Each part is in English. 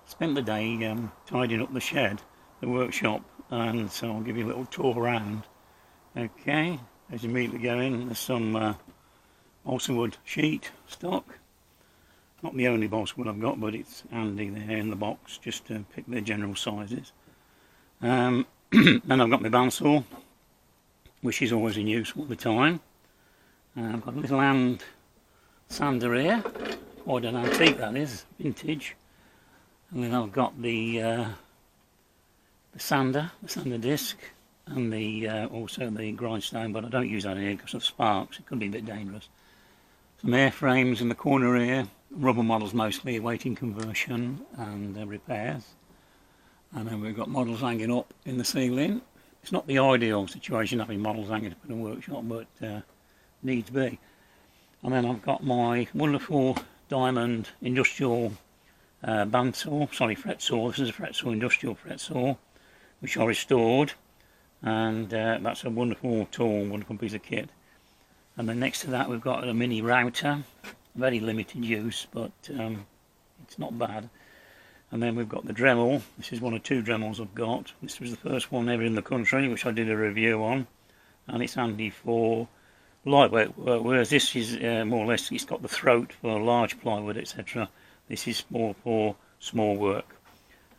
spent the day tidying up the shed, the workshop, and so I'll give you a little tour around. Okay, as you immediately go in, there's some balsa wood sheet stock. Not the only balsa wood I've got, but it's handy there in the box just to pick their general sizes. Then I've got my bandsaw, which is always in use all the time. I've got a little hand sander here, quite an antique that is, vintage. And then I've got the sander disc, and also the grindstone, but I don't use that here because of sparks, it could be a bit dangerous. Some airframes in the corner here, rubber models mostly, awaiting conversion and repairs. And then we've got models hanging up in the ceiling. It's not the ideal situation having models hanging up in a workshop, but needs be. And then I've got my wonderful diamond industrial fret saw. This is a fret saw, industrial fret saw, which I restored, and that's a wonderful tool, wonderful piece of kit. And then next to that we've got a mini router, very limited use, but it's not bad. And then we've got the Dremel. This is one of two Dremels I've got. This was the first one ever in the country, which I did a review on, and it's handy for lightweight work, whereas this is more or less, it's got the throat for large plywood, etc. This is more for small work.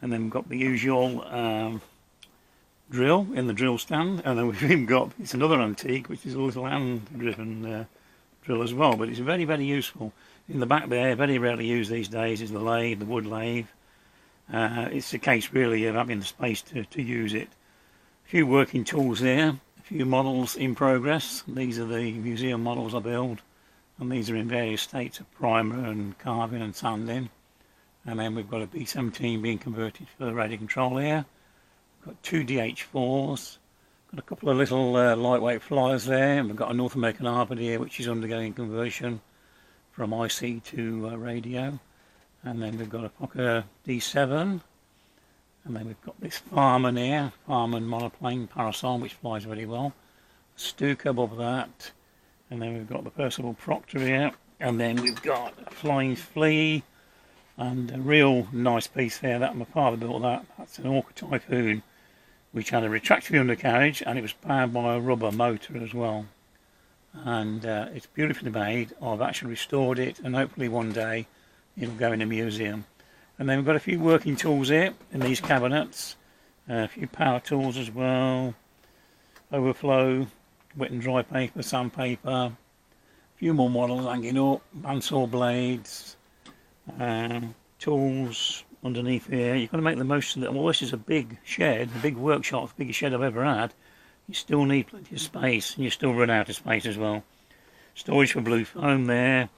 And then we've got the usual drill in the drill stand, and then we've even got, it's another antique, which is a little hand driven drill as well, but it's very, very useful. In the back there, very rarely used these days, is the lathe, the wood lathe. It's a case really of having the space to use it. A few working tools there, a few models in progress. These are the museum models I build, and these are in various states of primer and carving and sanding. And then we've got a B17 being converted for the radio control here. We've got two DH4s, got a couple of little lightweight flyers there, and we've got a North American Harvard here which is undergoing conversion from IC to radio. And then we've got a Fokker D7, and then we've got this Farman here, Farman monoplane parasol, which flies very well. Stuka above that, and then we've got the Percival Proctor here, and then we've got a Flying Flea, and a real nice piece there, that my father built that. That's an Orca Typhoon, which had a retractable undercarriage, and it was powered by a rubber motor as well. And it's beautifully made. I've actually restored it, and hopefully one day it'll go in a museum. And then we've got a few working tools here in these cabinets, a few power tools as well, overflow, wet and dry paper, sandpaper, a few more models hanging up, bandsaw blades, tools underneath here. You've got to make the most of it. Well, this is a big shed, a big workshop, the biggest shed I've ever had. You still need plenty of space, and you still run out of space as well. Storage for blue foam there,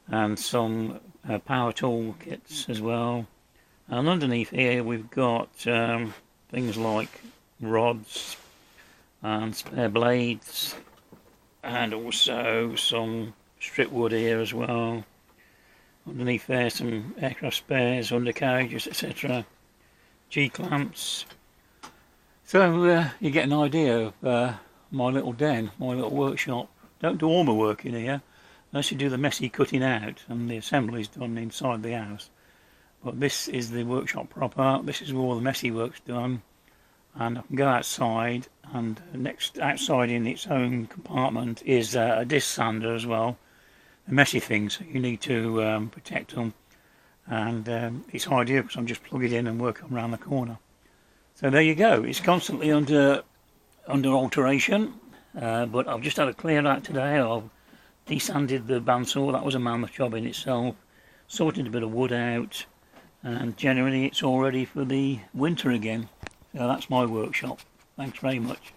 and some power tool kits as well. And underneath here we've got things like rods and spare blades, and also some strip wood here as well. Underneath there some aircraft spares, undercarriages, etc. G-clamps. So you get an idea of my little den, my little workshop. Don't do all my work in here, unless you do the messy cutting out and the assembly is done inside the house. But this is the workshop proper. This is where all the messy work's done, and I can go outside, and next outside in its own compartment is a disc sander as well. The messy things, so you need to protect them, and it's ideal because I can just plug it in and work them around the corner. So there you go. It's constantly under alteration, but I've just had a clear out today. I've desanded the bandsaw. That was a mammoth job in itself. Sorted a bit of wood out, and generally it's all ready for the winter again. So that's my workshop. Thanks very much.